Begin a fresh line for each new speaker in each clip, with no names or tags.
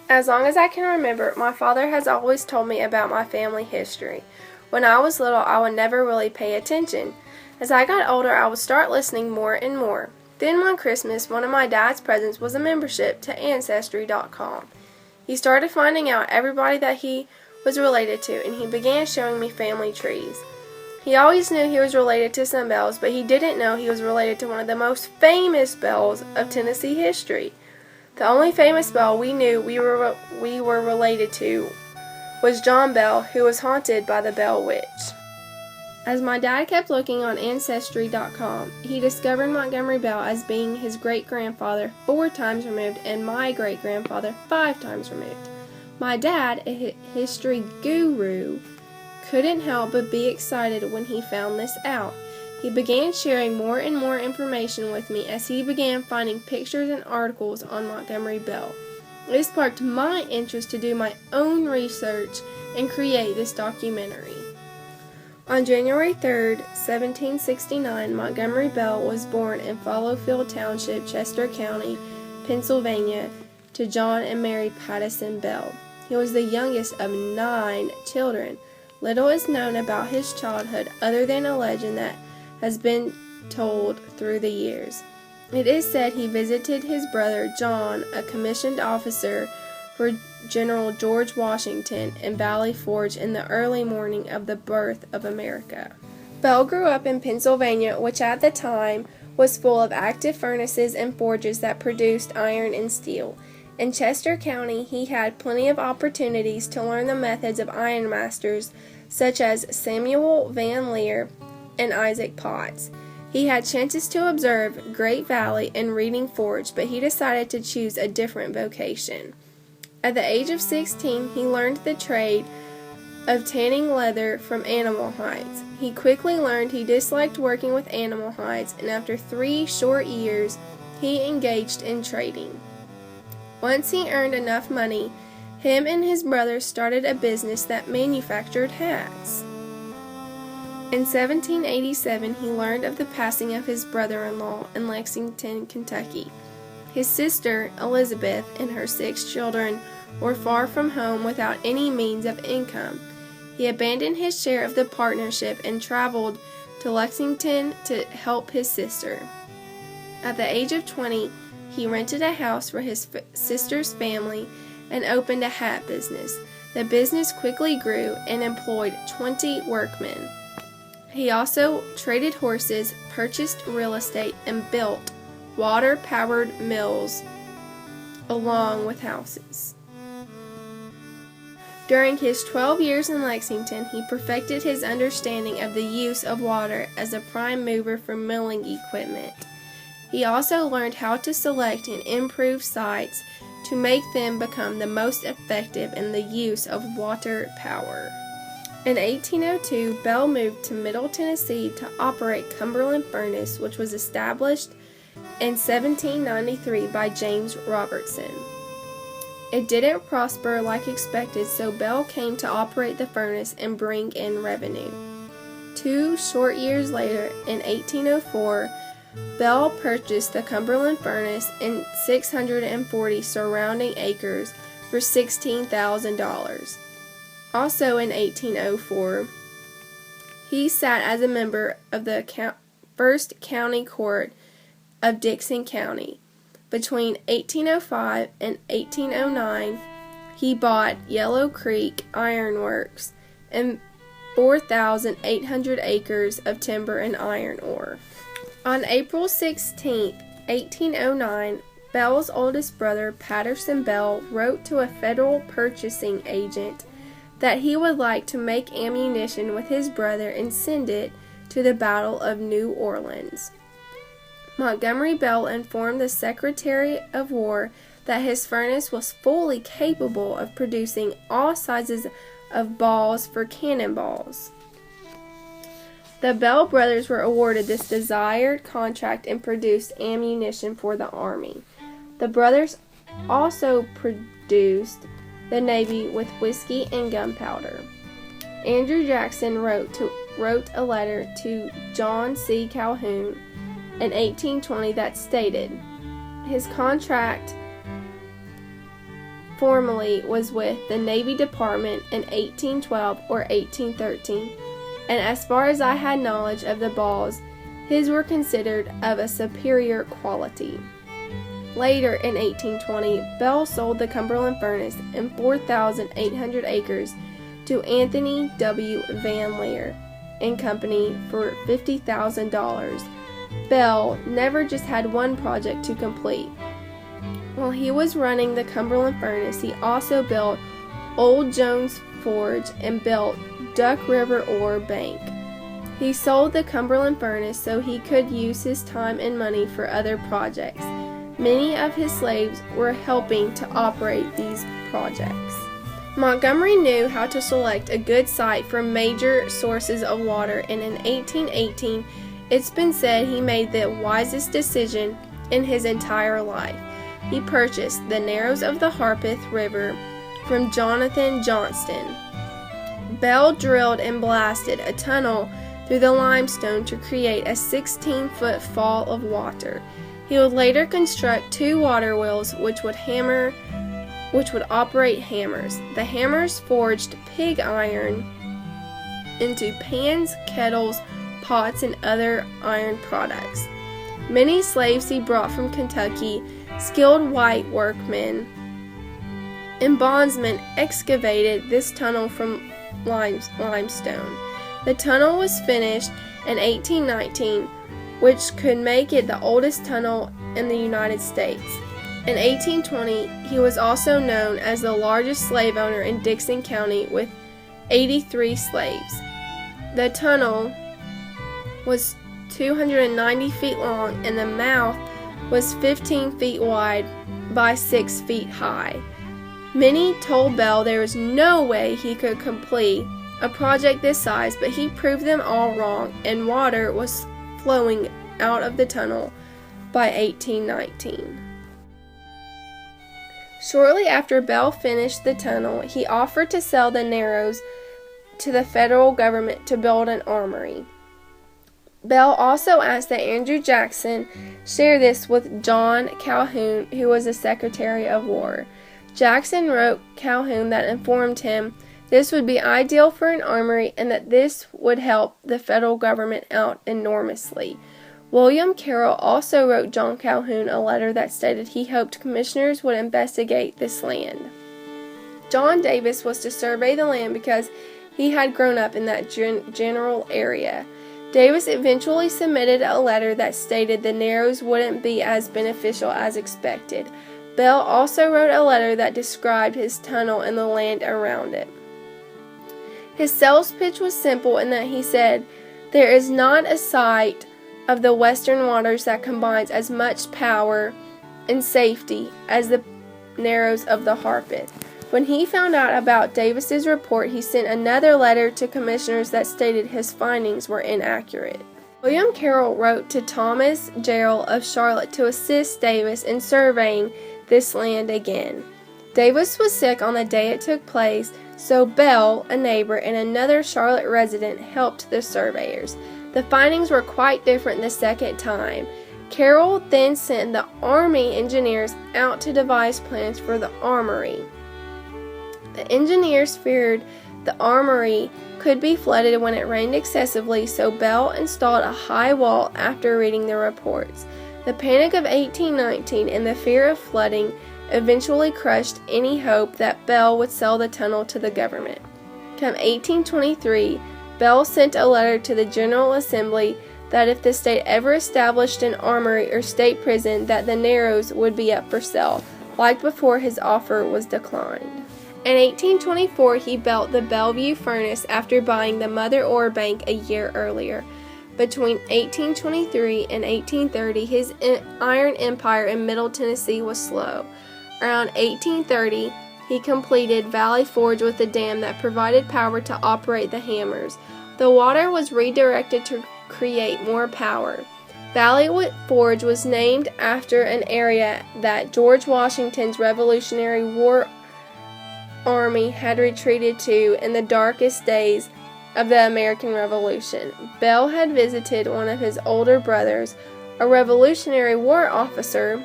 As long as I can remember, my father has always told me about my family history. When I was little, I would never really pay attention. As I got older, I would start listening more and more. Then one Christmas, one of my dad's presents was a membership to Ancestry.com. He started finding out everybody that he was related to, and he began showing me family trees. He always knew he was related to some Bells, but he didn't know he was related to one of the most famous Bells of Tennessee history. The only famous Bell we knew we were related to was John Bell, who was haunted by the Bell Witch. As my dad kept looking on Ancestry.com, he discovered Montgomery Bell as being his great-grandfather 4 times removed and my great-grandfather 5 times removed. My dad, a history guru, couldn't help but be excited when he found this out. He began sharing more and more information with me as he began finding pictures and articles on Montgomery Bell. This sparked my interest to do my own research and create this documentary. On January 3, 1769, Montgomery Bell was born in Fallowfield Township, Chester County, Pennsylvania, to John and Mary Pattison Bell. He was the youngest of 9 children. Little is known about his childhood other than a legend that has been told through the years. It is said he visited his brother John, a commissioned officer for General George Washington, in Valley Forge in the early morning of the birth of America. Bell grew up in Pennsylvania, which at the time was full of active furnaces and forges that produced iron and steel. In Chester County, he had plenty of opportunities to learn the methods of ironmasters such as Samuel Van Leer and Isaac Potts. He had chances to observe Great Valley and Reading Forge, but he decided to choose a different vocation. At the age of 16, he learned the trade of tanning leather from animal hides. He quickly learned he disliked working with animal hides, and after 3 short years, he engaged in trading. Once he earned enough money, him and his brother started a business that manufactured hats. In 1787, he learned of the passing of his brother-in-law in Lexington, Kentucky. His sister, Elizabeth, and her 6 children were far from home without any means of income. He abandoned his share of the partnership and traveled to Lexington to help his sister. At the age of 20, he rented a house for his sister's family and opened a hat business. The business quickly grew and employed 20 workmen. He also traded horses, purchased real estate, and built water-powered mills along with houses. During his 12 years in Lexington, he perfected his understanding of the use of water as a prime mover for milling equipment. He also learned how to select and improve sites to make them become the most effective in the use of water power. In 1802, Bell moved to Middle Tennessee to operate Cumberland Furnace, which was established in 1793 by James Robertson. It didn't prosper like expected, so Bell came to operate the furnace and bring in revenue. 2 short years later, in 1804, Bell purchased the Cumberland Furnace and 640 surrounding acres for $16,000. Also in 1804, he sat as a member of the First County Court of Dickson County. Between 1805 and 1809, he bought Yellow Creek Iron Works and 4,800 acres of timber and iron ore. On April 16, 1809, Bell's oldest brother, Patterson Bell, wrote to a federal purchasing agent that he would like to make ammunition with his brother and send it to the Battle of New Orleans. Montgomery Bell informed the Secretary of War that his furnace was fully capable of producing all sizes of balls for cannonballs. The Bell brothers were awarded this desired contract and produced ammunition for the Army. The brothers also produced the Navy with whiskey and gunpowder. Andrew Jackson wrote a letter to John C. Calhoun in 1820 that stated, his contract formerly was with the Navy Department in 1812 or 1813, and as far as I had knowledge of the balls, his were considered of a superior quality. Later, in 1820, Bell sold the Cumberland Furnace and 4,800 acres to Anthony W. Van Leer and Company for $50,000. Bell never just had one project to complete. While he was running the Cumberland Furnace, he also built Old Jones Forge and built Duck River Ore Bank. He sold the Cumberland Furnace so he could use his time and money for other projects. Many of his slaves were helping to operate these projects. Montgomery knew how to select a good site for major sources of water, and in 1818, it's been said he made the wisest decision in his entire life. He purchased the Narrows of the Harpeth River from Jonathan Johnston. Bell drilled and blasted a tunnel through the limestone to create a 16-foot fall of water. He would later construct 2 water wheels which would operate hammers. The hammers forged pig iron into pans, kettles, pots, and other iron products. Many slaves he brought from Kentucky, skilled white workmen, and bondsmen excavated this tunnel from limestone. The tunnel was finished in 1819, which could make it the oldest tunnel in the United States. In 1820, he was also known as the largest slave owner in Dickson County with 83 slaves. The tunnel was 290 feet long and the mouth was 15 feet wide by 6 feet high. Many told Bell there was no way he could complete a project this size, but he proved them all wrong, and water was flowing out of the tunnel by 1819. Shortly after Bell finished the tunnel, he offered to sell the Narrows to the federal government to build an armory. Bell also asked that Andrew Jackson share this with John Calhoun, who was the Secretary of War. Jackson wrote Calhoun that informed him this would be ideal for an armory and that this would help the federal government out enormously. William Carroll also wrote John Calhoun a letter that stated he hoped commissioners would investigate this land. John Davis was to survey the land because he had grown up in that general area. Davis eventually submitted a letter that stated the Narrows wouldn't be as beneficial as expected. Bell also wrote a letter that described his tunnel and the land around it. His sales pitch was simple in that he said, "There is not a site of the western waters that combines as much power and safety as the Narrows of the Harpeth." When he found out about Davis's report, he sent another letter to commissioners that stated his findings were inaccurate. William Carroll wrote to Thomas Jarrell of Charlotte to assist Davis in surveying this land again. Davis was sick on the day it took place, so Bell, a neighbor, and another Charlotte resident helped the surveyors. The findings were quite different the second time. Carroll then sent the Army engineers out to devise plans for the armory. The engineers feared the armory could be flooded when it rained excessively, so Bell installed a high wall after reading the reports. The Panic of 1819 and the fear of flooding eventually crushed any hope that Bell would sell the tunnel to the government. Come 1823, Bell sent a letter to the General Assembly that if the state ever established an armory or state prison, that the Narrows would be up for sale. Like before, his offer was declined. In 1824, he built the Bellevue Furnace after buying the Mother Ore Bank a year earlier. Between 1823 and 1830, his iron empire in Middle Tennessee was slow. Around 1830, he completed Valley Forge with a dam that provided power to operate the hammers. The water was redirected to create more power. Valley Forge was named after an area that George Washington's Revolutionary War Army had retreated to in the darkest days of the American Revolution. Bell had visited one of his older brothers, a Revolutionary War officer,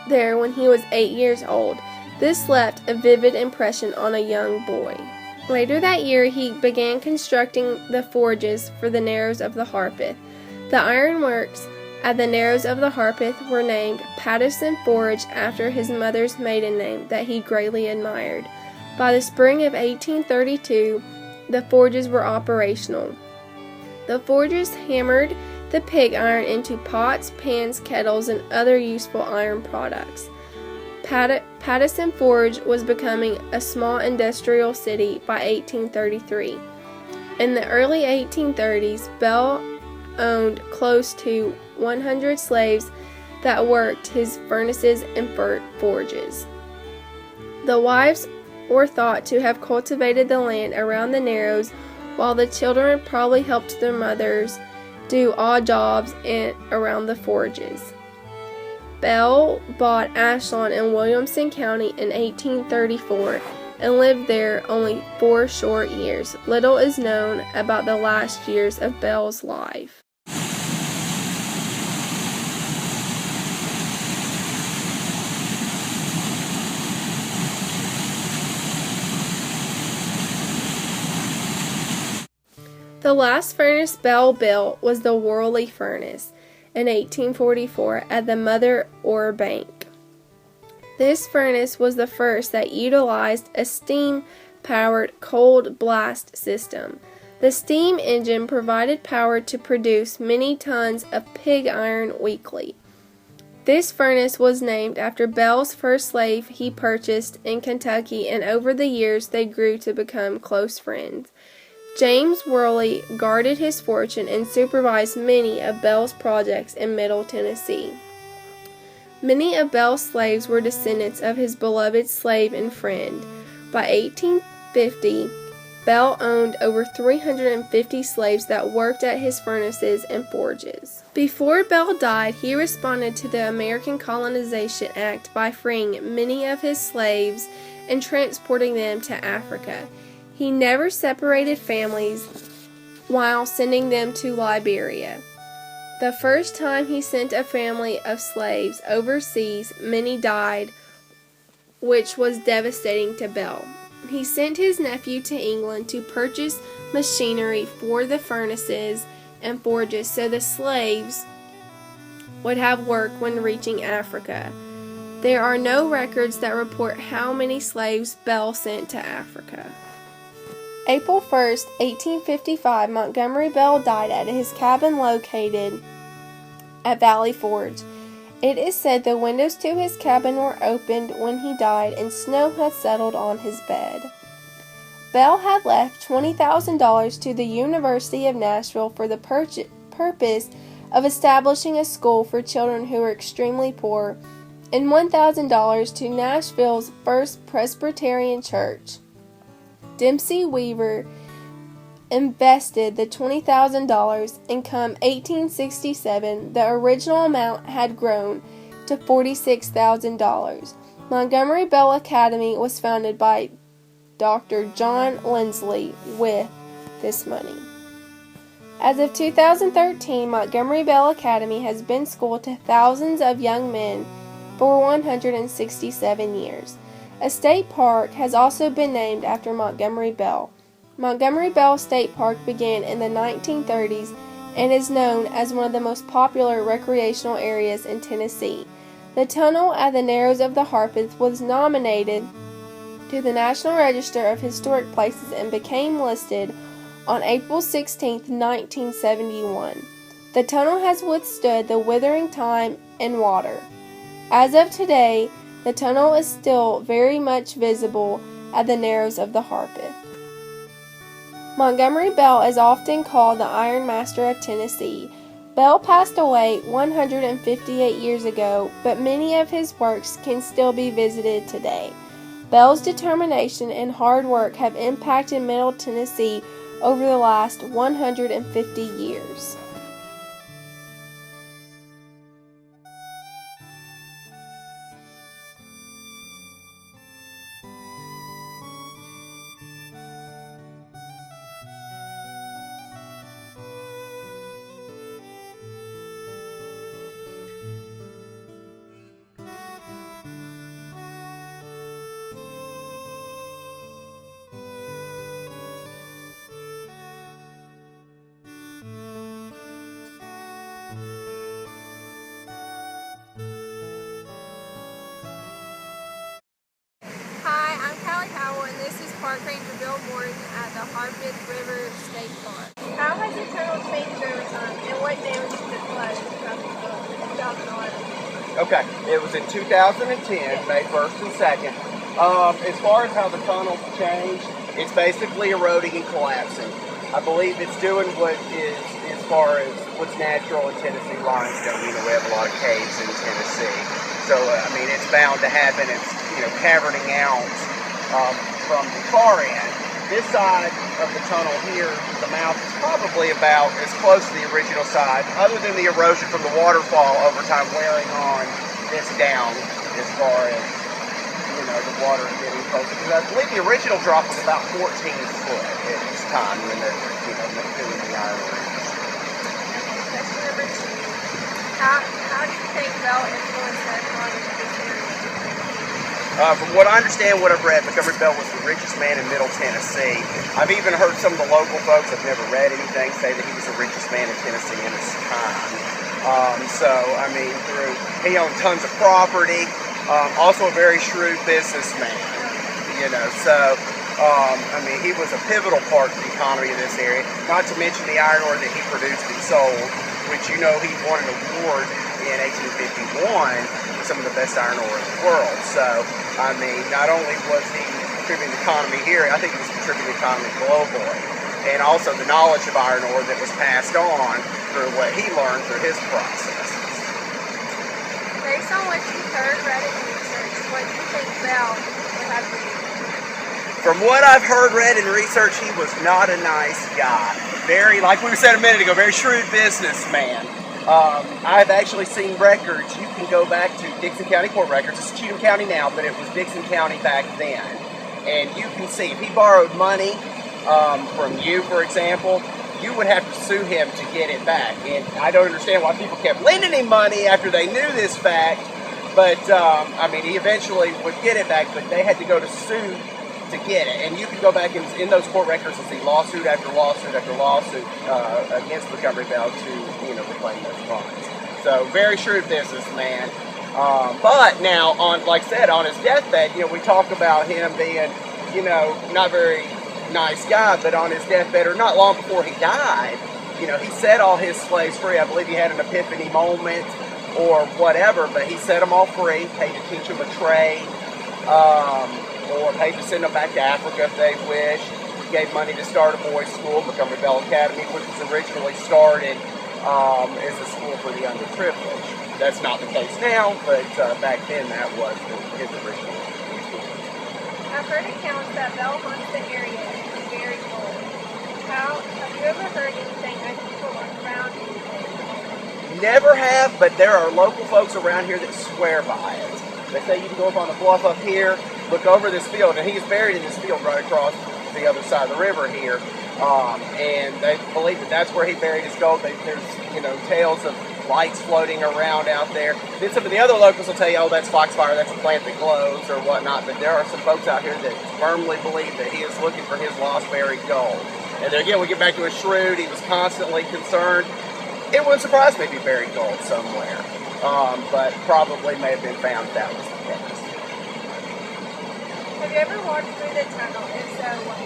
there when he was 8 years old. This left a vivid impression on a young boy. Later that year, he began constructing the forges for the Narrows of the Harpeth. The ironworks at the Narrows of the Harpeth were named Pattison Forge after his mother's maiden name that he greatly admired. By the spring of 1832, the forges were operational. The forges hammered the pig iron into pots, pans, kettles, and other useful iron products. Pattison Forge was becoming a small industrial city by 1833. In the early 1830s, Bell owned close to 100 slaves that worked his furnaces and forges. The wives were thought to have cultivated the land around the Narrows, while the children probably helped their mothers do odd jobs around the forges. Bell bought Ashland in Williamson County in 1834 and lived there only 4 short years. Little is known about the last years of Bell's life. The last furnace Bell built was the Worley furnace in 1844 at the Mother Ore Bank. This furnace was the first that utilized a steam-powered cold blast system. The steam engine provided power to produce many tons of pig iron weekly. This furnace was named after Bell's first slave he purchased in Kentucky, and over the years they grew to become close friends. James Worley guarded his fortune and supervised many of Bell's projects in Middle Tennessee. Many of Bell's slaves were descendants of his beloved slave and friend. By 1850, Bell owned over 350 slaves that worked at his furnaces and forges. Before Bell died, he responded to the American Colonization Act by freeing many of his slaves and transporting them to Africa. He never separated families while sending them to Liberia. The first time he sent a family of slaves overseas, many died, which was devastating to Bell. He sent his nephew to England to purchase machinery for the furnaces and forges so the slaves would have work when reaching Africa. There are no records that report how many slaves Bell sent to Africa. April 1st, 1855, Montgomery Bell died at his cabin located at Valley Forge. It is said the windows to his cabin were opened when he died and snow had settled on his bed. Bell had left $20,000 to the University of Nashville for the purpose of establishing a school for children who were extremely poor, and $1,000 to Nashville's First Presbyterian Church. Dempsey Weaver invested the $20,000, and come 1867, the original amount had grown to $46,000. Montgomery Bell Academy was founded by Dr. John Lindsley with this money. As of 2013, Montgomery Bell Academy has been school to thousands of young men for 167 years. A state park has also been named after Montgomery Bell. Montgomery Bell State Park began in the 1930s and is known as one of the most popular recreational areas in Tennessee. The tunnel at the Narrows of the Harpeth was nominated to the National Register of Historic Places and became listed on April 16, 1971. The tunnel has withstood the withering time and water. As of today, the tunnel is still very much visible at the Narrows of the Harpeth. Montgomery Bell is often called the Iron Master of Tennessee. Bell passed away 158 years ago, but many of his works can still be visited today. Bell's determination and hard work have impacted Middle Tennessee over the last 150 years. Morton at the Harpeth River State Park. How has the tunnel changed over time, and what damage did the flood in 2011?
Okay, it was in 2010, May 1st and 2nd. As far as how the tunnel's changed, it's basically eroding and collapsing. I believe it's doing what is, as far as what's natural in Tennessee limestone. You know, we have a lot of caves in Tennessee. So, I mean, it's bound to happen. It's, caverning out from the far end. This side of the tunnel here, the mouth, is probably about as close to the original side, other than the erosion from the waterfall over time wearing on this down as far as, the water getting closer. Because I believe the original drop was about 14 foot at this time when they're, doing the iron rings.
Question number 2. How do you think Bell influenced the economy of this area?
From what I understand, what I've read, Montgomery Bell was the richest man in Middle Tennessee. I've even heard some of the local folks, I've never read anything, say that he was the richest man in Tennessee in his time. He owned tons of property, also a very shrewd businessman, he was a pivotal part of the economy of this area, not to mention the iron ore that he produced and sold, which he won an award in 1851 for some of the best iron ore in the world. So, not only was he contributing to the economy here, I think he was contributing to the economy globally. And also the knowledge of iron ore that was passed on through what he learned through his processes.
Based on what you've heard, read, and researched, what do you think Bell would have to do?
From what I've heard, read, and researched, he was not a nice guy. Very, like we said a minute ago, very shrewd businessman. I've actually seen records. You can go back to Dickson County court records. It's Cheatham County now, but it was Dickson County back then. And you can see if he borrowed money from you, for example, you would have to sue him to get it back. And I don't understand why people kept lending him money after they knew this fact. But, he eventually would get it back, but they had to go to sue to get it. And you can go back in those court records and see lawsuit after lawsuit after lawsuit against Montgomery Bell to, reclaim those funds. So, very shrewd businessman. But now, like I said, on his deathbed, we talk about him being, not very nice guy, but on his deathbed, or not long before he died, he set all his slaves free. I believe he had an epiphany moment or whatever, but he set them all free, paid to teach them a trade, or paid to send them back to Africa if they wished. He gave money to start a boys' school, Montgomery Bell Academy, which was originally started as a school for the underprivileged. That's not the case now, but back then that was his original school.
I've heard accounts that Bell hunts the area and is very cold. Have you ever heard anything unusual or found anything?
Never have, but there are local folks around here that swear by it. They say you can go up on the bluff up here, look over this field, and he's buried in this field right across the other side of the river here. And they believe that that's where he buried his gold. There's, tales of lights floating around out there. Then some of the other locals will tell you, oh, that's foxfire, that's a plant that glows or whatnot. But there are some folks out here that firmly believe that he is looking for his lost buried gold. And there again, we get back to his shrewd. He was constantly concerned. It wouldn't surprise me if he buried gold somewhere. But probably may have been found that was the case.
Have you ever walked through the tunnel? If so, what?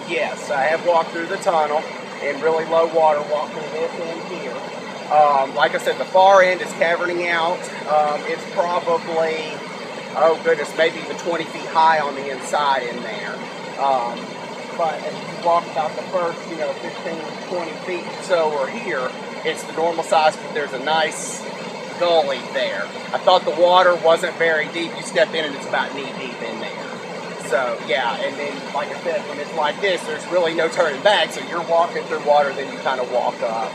Yes, I have walked through the tunnel in really low water, walked through this end here. Like I said, the far end is caverning out. It's probably, maybe even 20 feet high on the inside in there. But as you walk about the first, 15, 20 feet so or here, it's the normal size, but there's a nice gully there. I thought the water wasn't very deep. You step in and it's about knee deep in there. So, yeah, and then, like I said, when it's like this, there's really no turning back, so you're walking through water, then you kind of walk up,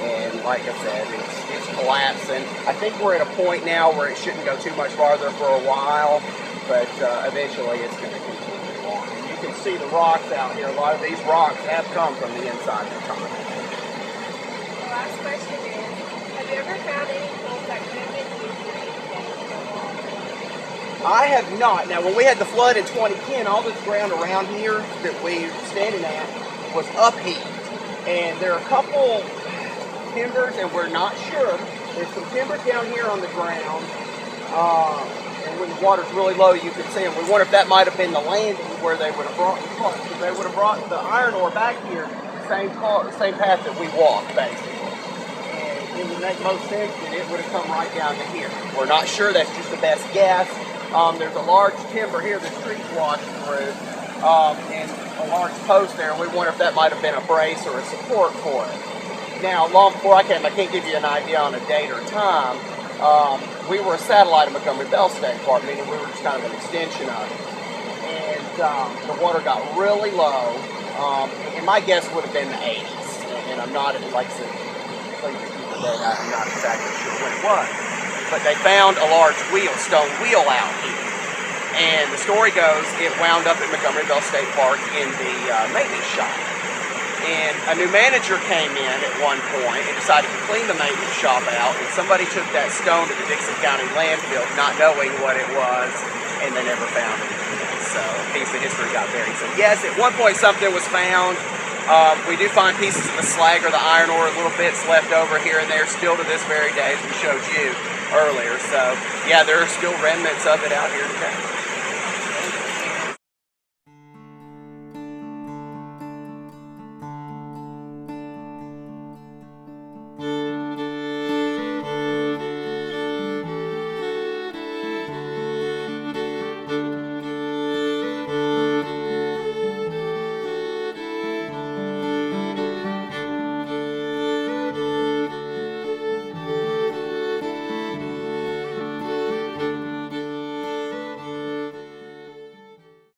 and like I said, it's collapsing. I think we're at a point now where it shouldn't go too much farther for a while, but eventually it's going to continue on. And you can see the rocks out here. A lot of these rocks have come from the inside of the tunnel.
The last question is, have you ever found any tools that could have been used to make the water?
I have not. Now, when we had the flood in 2010, all this ground around here that we were standing at was upheaved. And there are a couple timbers, and we're not sure. There's some timbers down here on the ground. and when the water's really low, you can see them. We wonder if that might have been the landing where they would have brought the car, because they would have brought the iron ore back here the same path that we walked, basically. And it would make most sense that it would have come right down to here. We're not sure. That's just the best guess. There's a large timber here that's trees washed through, and a large post there. And we wonder if that might have been a brace or a support for it. Now, long before I came, I can't give you an idea on a date or time. We were a satellite of Montgomery Bell State Park, meaning we were just kind of an extension of it. And the water got really low, and my guess would have been the 80s. And I'm not, like I said, please keep the date, I'm not exactly sure when it was. But they found a large stone wheel out here. And the story goes, it wound up at Montgomery Bell State Park in the maintenance shop. And a new manager came in at one point and decided to clean the maintenance shop out, and somebody took that stone to the Dixon County landfill, not knowing what it was, and they never found it again. So a piece of history got buried. So yes, at one point something was found. We do find pieces of the slag or the iron ore, little bits left over here and there, still to this very day, as we showed you earlier. So yeah, there are still remnants of it out here today.